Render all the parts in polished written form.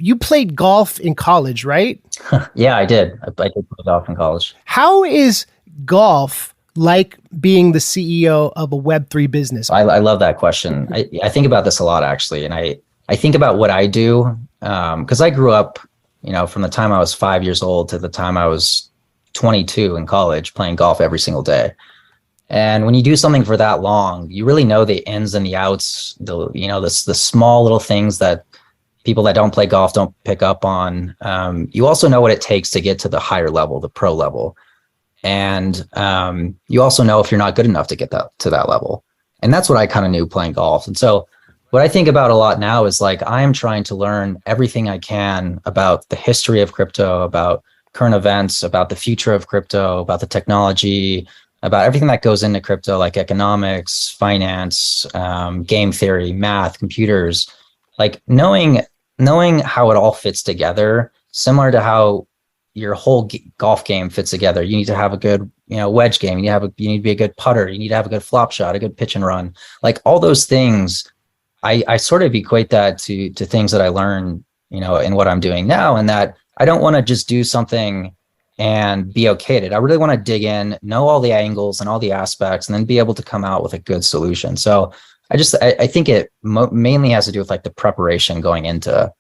you played golf in college, right? Yeah, I did. I did play golf in college. How is golf like being the CEO of a Web3 business? I love that question. I think about this a lot, actually. And I think about what I do because I grew up, from the time I was 5 years old to the time I was 22 in college, playing golf every single day. And when you do something for that long, you really know the ins and the outs, the small little things that people that don't play golf don't pick up on. You also know what it takes to get to the higher level, the pro level. And you also know if you're not good enough to get to that level. And that's what I kind of knew playing golf. And so what I think about a lot now is like, I am trying to learn everything I can about the history of crypto, about current events, about the future of crypto, about the technology, about everything that goes into crypto, like economics, finance, game theory, math, computers, like knowing how it all fits together, similar to how your whole golf game fits together. You need to have a good, wedge game. You need to be a good putter. You need to have a good flop shot, a good pitch and run. Like all those things, I sort of equate that to things that I learn, in what I'm doing now, and that I don't want to just do something and be okay at it. I really want to dig in, know all the angles and all the aspects, and then be able to come out with a good solution. So I think it mainly has to do with like the preparation going into,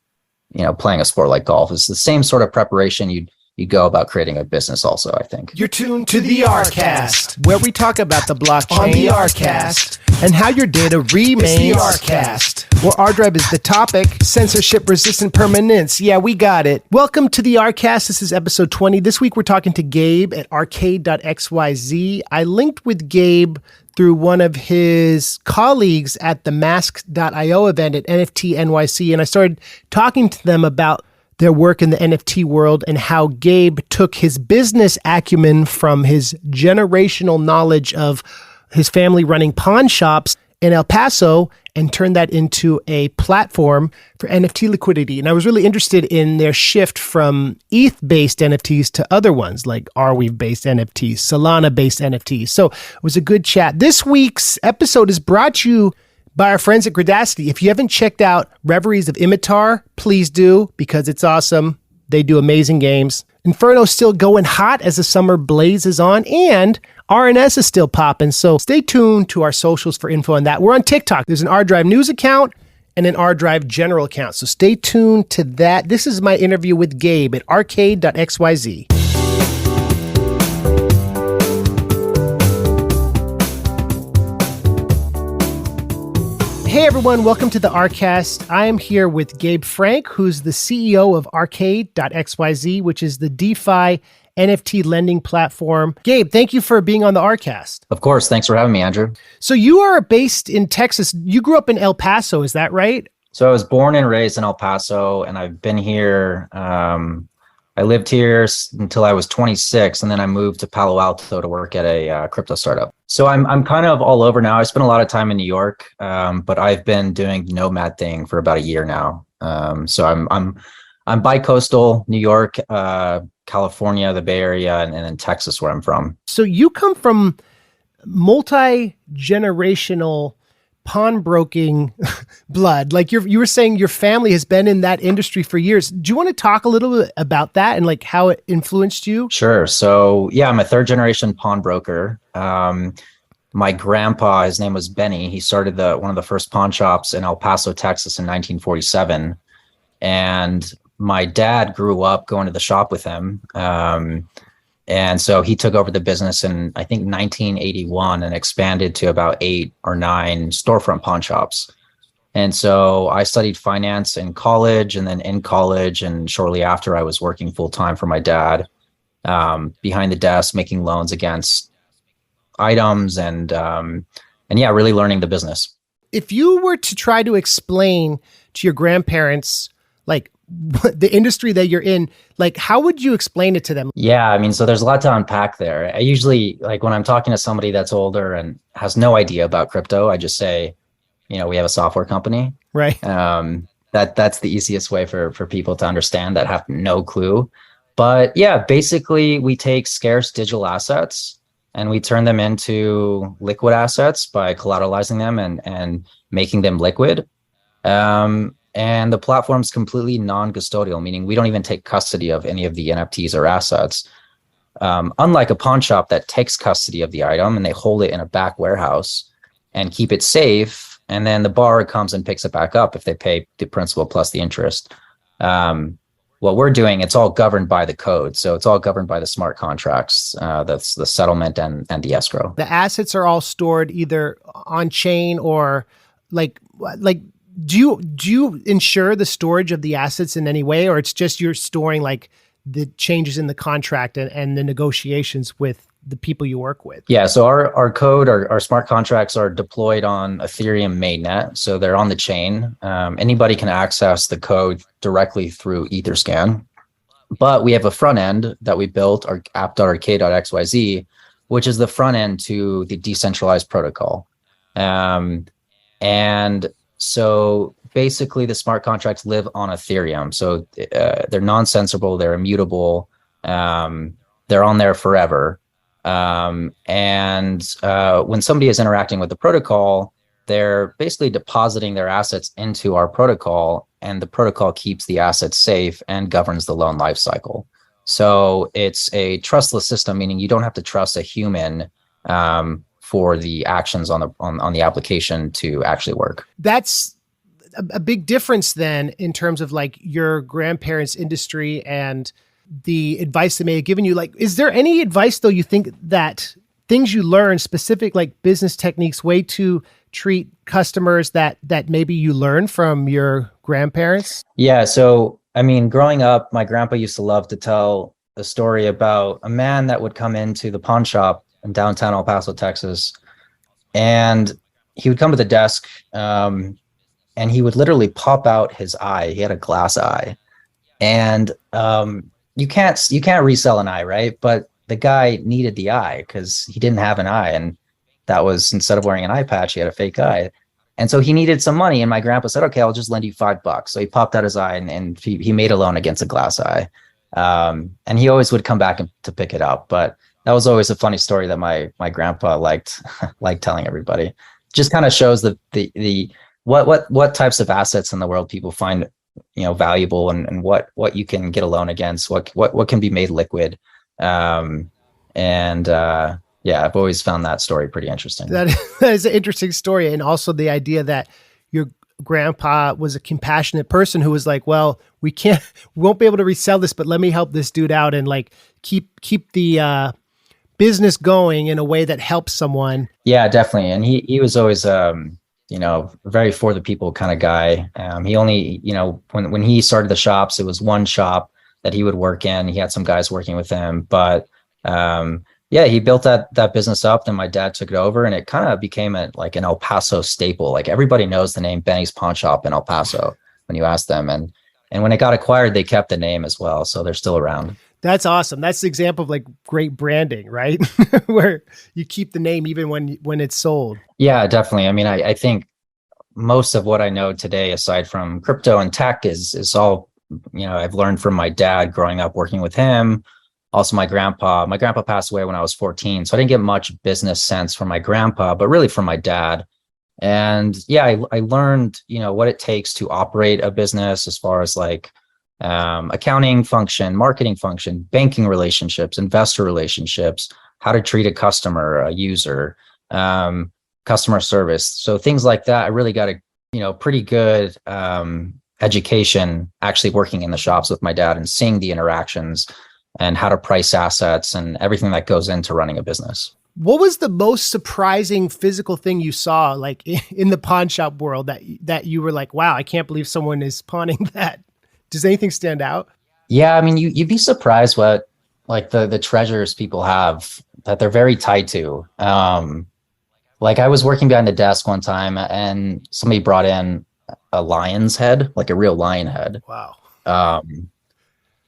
playing a sport like golf. It's the same sort of preparation you go about creating a business also, I think. You're tuned to the ArCast, where we talk about the blockchain on the ArCast and how your data remains the ArCast, where ArDrive is the topic, censorship-resistant permanence. Yeah, we got it. Welcome to the ArCast. This is episode 20. This week we're talking to Gabe at Arcade.xyz. I linked with Gabe through one of his colleagues at the Mask.io event at NFT NYC, and I started talking to them about their work in the NFT world and how Gabe took his business acumen from his generational knowledge of his family running pawn shops in El Paso and turned that into a platform for NFT liquidity. And I was really interested in their shift from ETH-based NFTs to other ones like Arweave-based NFTs, Solana-based NFTs. So it was a good chat. This week's episode is brought to you by our friends at Gradacity. If you haven't checked out Reveries of Imitar, please do, because it's awesome. They do amazing games. Inferno's still going hot as the summer blazes on, and RNS is still popping. So stay tuned to our socials for info on that. We're on TikTok. There's an ArDrive news account and an ArDrive general account. So stay tuned to that. This is my interview with Gabe at Arcade.xyz. Hey everyone, welcome to the ArCast. I am here with Gabe Frank, who's the CEO of Arcade.xyz, which is the DeFi NFT lending platform. Gabe, thank you for being on the ArCast. Of course. Thanks for having me, Andrew. So you are based in Texas. You grew up in El Paso, is that right? So I was born and raised in El Paso, and I've been here. I lived here until I was 26, and then I moved to Palo Alto to work at a crypto startup. So I'm kind of all over now. I spent a lot of time in New York, but I've been doing the nomad thing for about a year now. So I'm bi-coastal, New York, California, the Bay Area, and then Texas, where I'm from. So you come from multi-generational pawnbroking blood. Like you were saying, your family has been in that industry for years. Do you want to talk a little bit about that and like how it influenced you? Sure. So yeah, I'm a third generation pawnbroker. My grandpa, his name was Benny. He started one of the first pawn shops in El Paso, Texas in 1947. And my dad grew up going to the shop with him. And so he took over the business in, I think, 1981 and expanded to about 8 or 9 storefront pawn shops. And so I studied finance in college, and then in college and shortly after I was working full time for my dad, behind the desk, making loans against items and yeah, really learning the business. If you were to try to explain to your grandparents, like the industry that you're in, like how would you explain it to them? Yeah, I mean, so there's a lot to unpack there. I usually, like when I'm talking to somebody that's older and has no idea about crypto, I just say, we have a software company. Right. That's the easiest way for people to understand that have no clue. But yeah, basically we take scarce digital assets and we turn them into liquid assets by collateralizing them and making them liquid. And the platform's completely non-custodial, meaning we don't even take custody of any of the NFTs or assets. Unlike a pawn shop that takes custody of the item and they hold it in a back warehouse and keep it safe, and then the borrower comes and picks it back up if they pay the principal plus the interest. What we're doing, it's all governed by the code. So it's all governed by the smart contracts. That's the settlement and the escrow. The assets are all stored either on chain or like do you ensure the storage of the assets in any way, or it's just you're storing like the changes in the contract and the negotiations with the people you work with? Yeah, so our code, our smart contracts are deployed on Ethereum mainnet. So they're on the chain. Anybody can access the code directly through Etherscan. But we have a front end that we built, our app.arcade.xyz, which is the front end to the decentralized protocol. And so basically the smart contracts live on Ethereum. So they're non-sensible, they're immutable, they're on there forever. When somebody is interacting with the protocol, they're basically depositing their assets into our protocol, and the protocol keeps the assets safe and governs the loan lifecycle. So it's a trustless system, meaning you don't have to trust a human for the actions on the application to actually work. That's a big difference then in terms of like your grandparents' industry and the advice they may have given you. Like, is there any advice though you think that things you learn, specific like business techniques, way to treat customers that maybe you learn from your grandparents? Yeah. So, I mean, growing up, my grandpa used to love to tell a story about a man that would come into the pawn shop in downtown El Paso, Texas. And he would come to the desk and he would literally pop out his eye. He had a glass eye. And you can't resell an eye, right? But the guy needed the eye because he didn't have an eye. And that was, instead of wearing an eye patch, he had a fake eye. And so he needed some money. And my grandpa said, okay, I'll just lend you $5. So he popped out his eye and he made a loan against a glass eye. And he always would come back to pick it up. But that was always a funny story that my grandpa liked telling everybody. Just kind of shows the what types of assets in the world people find valuable, and what you can get a loan against, what can be made liquid. Yeah, I've always found that story pretty interesting. That is an interesting story. And also the idea that your grandpa was a compassionate person who was like, well, we won't be able to resell this, but let me help this dude out and like keep the business going in a way that helps someone. Yeah, definitely. And he was always, very for the people kind of guy. He only, when he started the shops, it was one shop that he would work in. He had some guys working with him, but he built that business up. Then my dad took it over, and it kind of became an El Paso staple. Like everybody knows the name Benny's Pawn Shop in El Paso when you ask them. And when it got acquired, they kept the name as well. So they're still around. That's awesome. That's the example of like great branding, right? Where you keep the name even when it's sold. Yeah, definitely. I mean, I think most of what I know today, aside from crypto and tech, is all, I've learned from my dad growing up working with him. Also, my grandpa passed away when I was 14. So I didn't get much business sense from my grandpa, but really from my dad. And yeah, I learned, what it takes to operate a business as far as like accounting function, marketing function, banking relationships, investor relationships, how to treat a customer, a user, customer service. So things like that, I really got a, pretty good education actually working in the shops with my dad and seeing the interactions and how to price assets and everything that goes into running a business. What was the most surprising physical thing you saw like in the pawn shop world that you were like, wow, I can't believe someone is pawning that? Does anything stand out? Yeah, I mean, you'd be surprised what like the treasures people have that they're very tied to. Like I was working behind the desk one time and somebody brought in a lion's head, like a real lion head. Wow.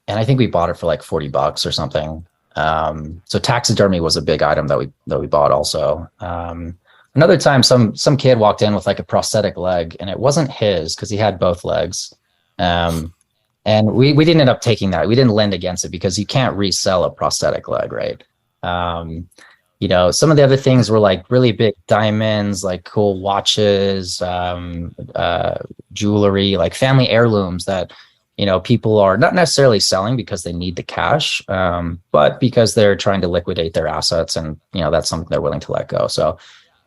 And I think we bought it for like $40 or something. So taxidermy was a big item that we bought also. Another time, some kid walked in with like a prosthetic leg, and it wasn't his because he had both legs. And we didn't end up taking that. We didn't lend against it because you can't resell a prosthetic leg, right? Some of the other things were like really big diamonds, like cool watches, jewelry, like family heirlooms that, people are not necessarily selling because they need the cash, but because they're trying to liquidate their assets, and, that's something they're willing to let go. So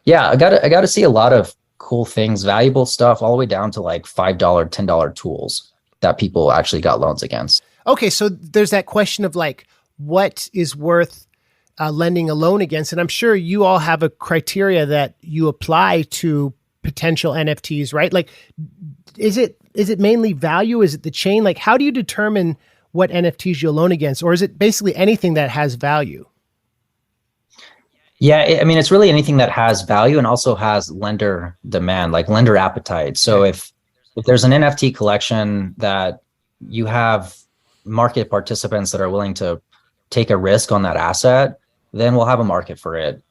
yeah, I got to see a lot of cool things, valuable stuff, all the way down to like $5, $10 tools that people actually got loans against. Okay, so there's that question of like, what is worth lending a loan against? And I'm sure you all have a criteria that you apply to potential NFTs, right? Like, is it mainly value? Is it the chain? Like, how do you determine what NFTs you'll loan against? Or is it basically anything that has value? Yeah, I mean, it's really anything that has value and also has lender demand, like lender appetite. So if there's an NFT collection that you have market participants that are willing to take a risk on that asset, then we'll have a market for it.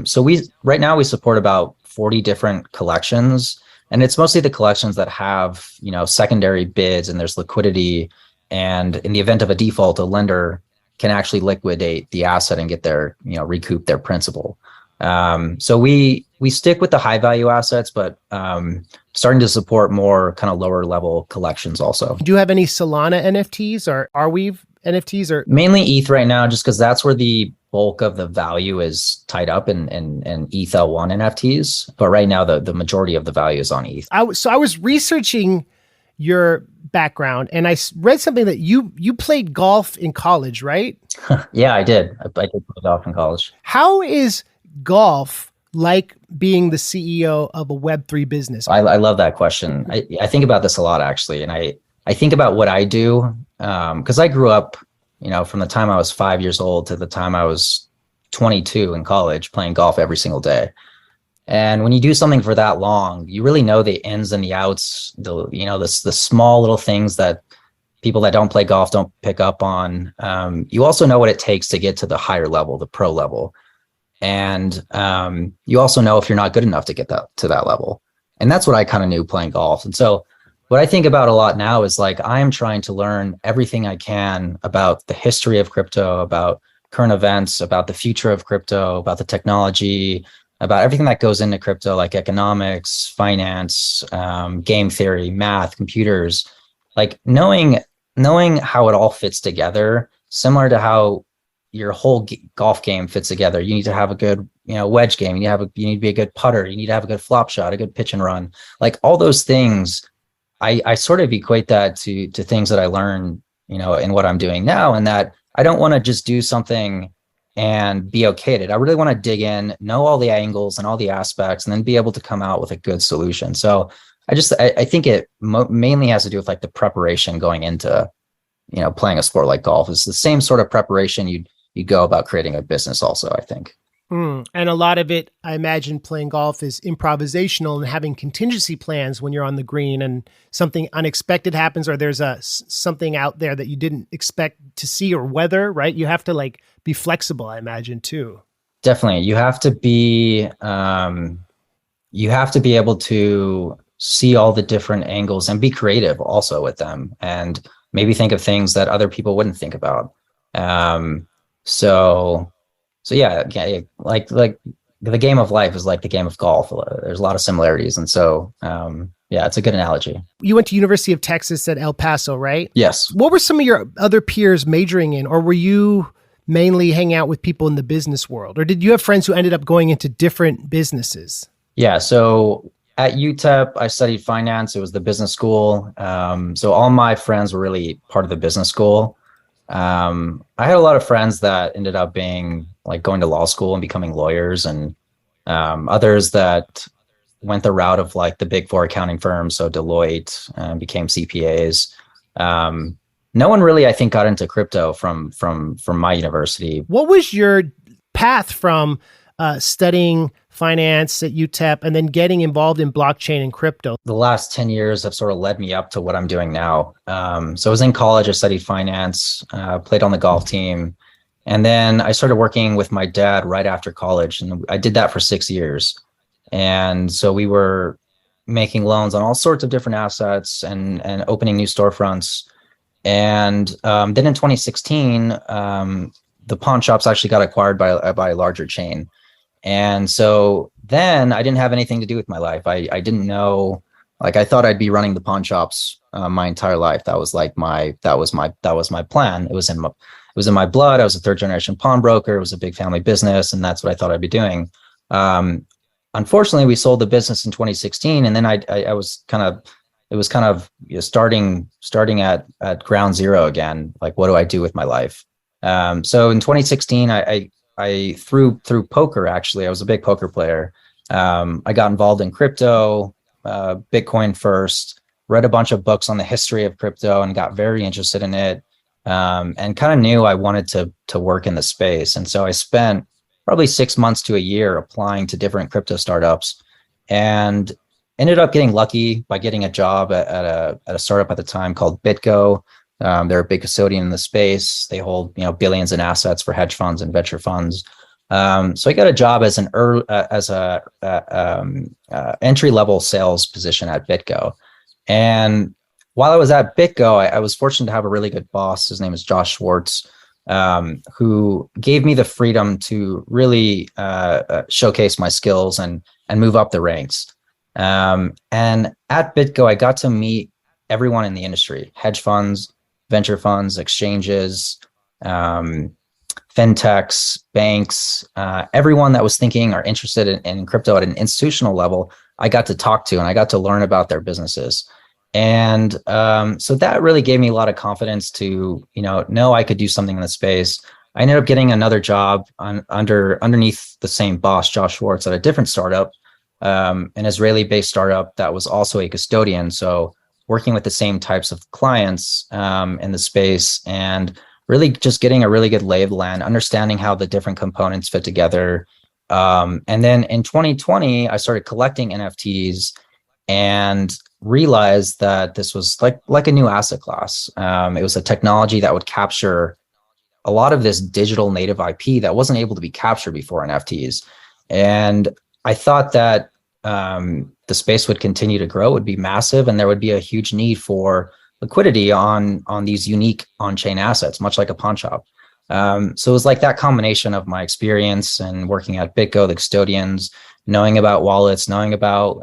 So right now we support about 40 different collections, and it's mostly the collections that have, secondary bids and there's liquidity. And in the event of a default, a lender can actually liquidate the asset and get their, recoup their principal. So we stick with the high value assets, but starting to support more kind of lower level collections also. Do you have any Solana NFTs or Arweave NFTs? Or mainly ETH right now, just because that's where the bulk of the value is tied up in ETH L1 NFTs. But right now, the majority of the value is on ETH. So I was researching your background, and I read something that you played golf in college, right? Yeah, I did. I did play golf in college. How is golf like being the CEO of a Web3 business? I love that question. I think about this a lot, actually. And I think about what I do, because I grew up, from the time I was 5 years old to the time I was 22 in college, playing golf every single day. And when you do something for that long, you really know the ins and the outs, the small little things that people that don't play golf don't pick up on. You also know what it takes to get to the higher level, the pro level. And you also know if you're not good enough to get to that level. And that's what I kind of knew playing golf. And so what I think about a lot now is like, I am trying to learn everything I can about the history of crypto, about current events, about the future of crypto, about the technology, about everything that goes into crypto, like economics, finance, game theory, math, computers, like knowing how it all fits together, similar to how your whole golf game fits together. You need to have a good, wedge game. You need to be a good putter. You need to have a good flop shot, a good pitch and run. Like all those things, I sort of equate that to things that I learn, in what I'm doing now, and that I don't want to just do something and be okay at it. I really want to dig in, know all the angles and all the aspects, and then be able to come out with a good solution. So I think it mainly has to do with like the preparation going into, playing a sport like golf. It's the same sort of preparation you go about creating a business also, I think. And a lot of it, I imagine playing golf is improvisational and having contingency plans when you're on the green and something unexpected happens, or there's something out there that you didn't expect to see or weather, right? You have to like be flexible, I imagine too. Definitely. You have to be able to see all the different angles and be creative also with them, and maybe think of things that other people wouldn't think about. So yeah, like the game of life is like the game of golf. There's a lot of similarities. And so, yeah, it's a good analogy. You went to University of Texas at El Paso, right? Yes. What were some of your other peers majoring in, or were you mainly hanging out with people in the business world, or did you have friends who ended up going into different businesses? Yeah. So at UTEP, I studied finance. It was the business school. So all my friends were really part of the business school. I had a lot of friends that ended up being like going to law school and becoming lawyers, and others that went the route of like the big four accounting firms. So Deloitte became CPAs. No one really, I think, got into crypto from my university. What was your path from studying finance at UTEP and then getting involved in blockchain and crypto? The last 10 years have sort of led me up to what I'm doing now. So I was in college, I studied finance, played on the golf team. And then I started working with my dad right after college, and I did that for 6 years. And so we were making loans on all sorts of different assets and opening new storefronts. And then in 2016, the pawn shops actually got acquired by a larger chain. And so then I didn't have anything to do with my life. I didn't know, like, I thought I'd be running the pawn shops my entire life. That was like that was my plan. It was in my blood. I was a third generation pawnbroker. It was a big family business, and that's what I thought I'd be doing. Unfortunately, we sold the business in 2016, and then I was kind of, it was kind of, you know, starting at ground zero again. Like, what do I do with my life? So in 2016, I through poker, actually, I was a big poker player. I got involved in crypto, Bitcoin first, read a bunch of books on the history of crypto and got very interested in it. And kind of knew I wanted to work in the space. And so I spent probably 6 months to a year applying to different crypto startups, and ended up getting lucky by getting a job at a startup at the time called BitGo. They're a big custodian in the space. They hold, you know, billions in assets for hedge funds and venture funds. So I got a job as entry level sales position at BitGo. And while I was at BitGo, I was fortunate to have a really good boss. His name is Josh Schwartz, who gave me the freedom to really showcase my skills and move up the ranks. And at BitGo, I got to meet everyone in the industry: hedge funds, venture funds, exchanges, fintechs, banks, everyone that was thinking or interested in crypto at an institutional level, I got to talk to, and I got to learn about their businesses. And so that really gave me a lot of confidence to, you know I could do something in the space. I ended up getting another job underneath the same boss, Josh Schwartz, at a different startup, an Israeli-based startup that was also a custodian. So working with the same types of clients in the space, and really just getting a really good lay of the land, understanding how the different components fit together. And then in 2020, I started collecting NFTs and realized that this was like a new asset class. It was a technology that would capture a lot of this digital native IP that wasn't able to be captured before NFTs. And I thought that the space would continue to grow, would be massive, and there would be a huge need for liquidity on these unique on-chain assets, much like a pawn shop. So it was like that combination of my experience and working at BitGo, the custodians, knowing about wallets, knowing about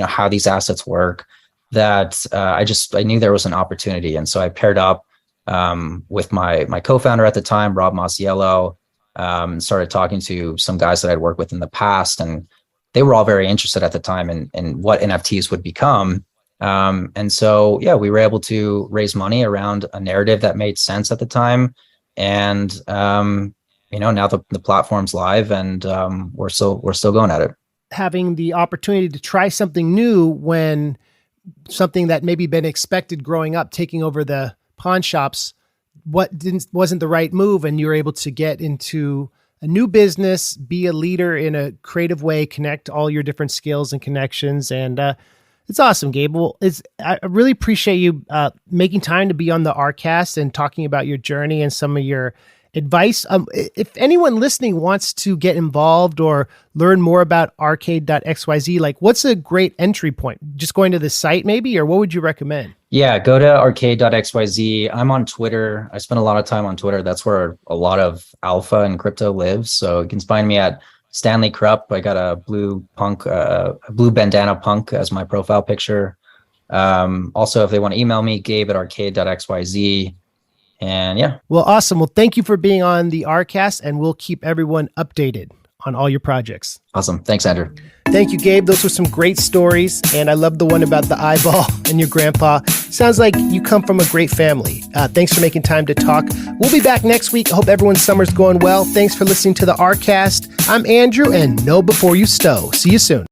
how these assets work, that I knew there was an opportunity. And so I paired up with my co-founder at the time, Rob Masiello, started talking to some guys that I'd worked with in the past, and they were all very interested at the time in what NFTs would become. And so, yeah, we were able to raise money around a narrative that made sense at the time. And, now the platform's live, and we're still going at it. Having the opportunity to try something new when something that maybe been expected growing up, taking over the pawn shops, wasn't the right move, and you were able to get into a new business, be a leader in a creative way, connect all your different skills and connections. And it's awesome, Gabe. Well, I really appreciate you making time to be on the ArCast and talking about your journey and some of your advice. If anyone listening wants to get involved or learn more about Arcade.xyz, like, what's a great entry point? Just going to the site maybe, or what would you recommend? Yeah, go to Arcade.xyz. I'm on Twitter. I spend a lot of time on Twitter. That's where a lot of alpha and crypto lives. So you can find me at Stanley Krupp. I got a blue bandana punk as my profile picture. Also, if they want to email me, Gabe@Arcade.xyz. And yeah. Well, awesome. Well, thank you for being on the ArCast, and we'll keep everyone updated on all your projects. Awesome. Thanks, Andrew. Thank you, Gabe. Those were some great stories. And I love the one about the eyeball and your grandpa. Sounds like you come from a great family. Thanks for making time to talk. We'll be back next week. I hope everyone's summer's going well. Thanks for listening to the ArCast. I'm Andrew, and know before you stow. See you soon.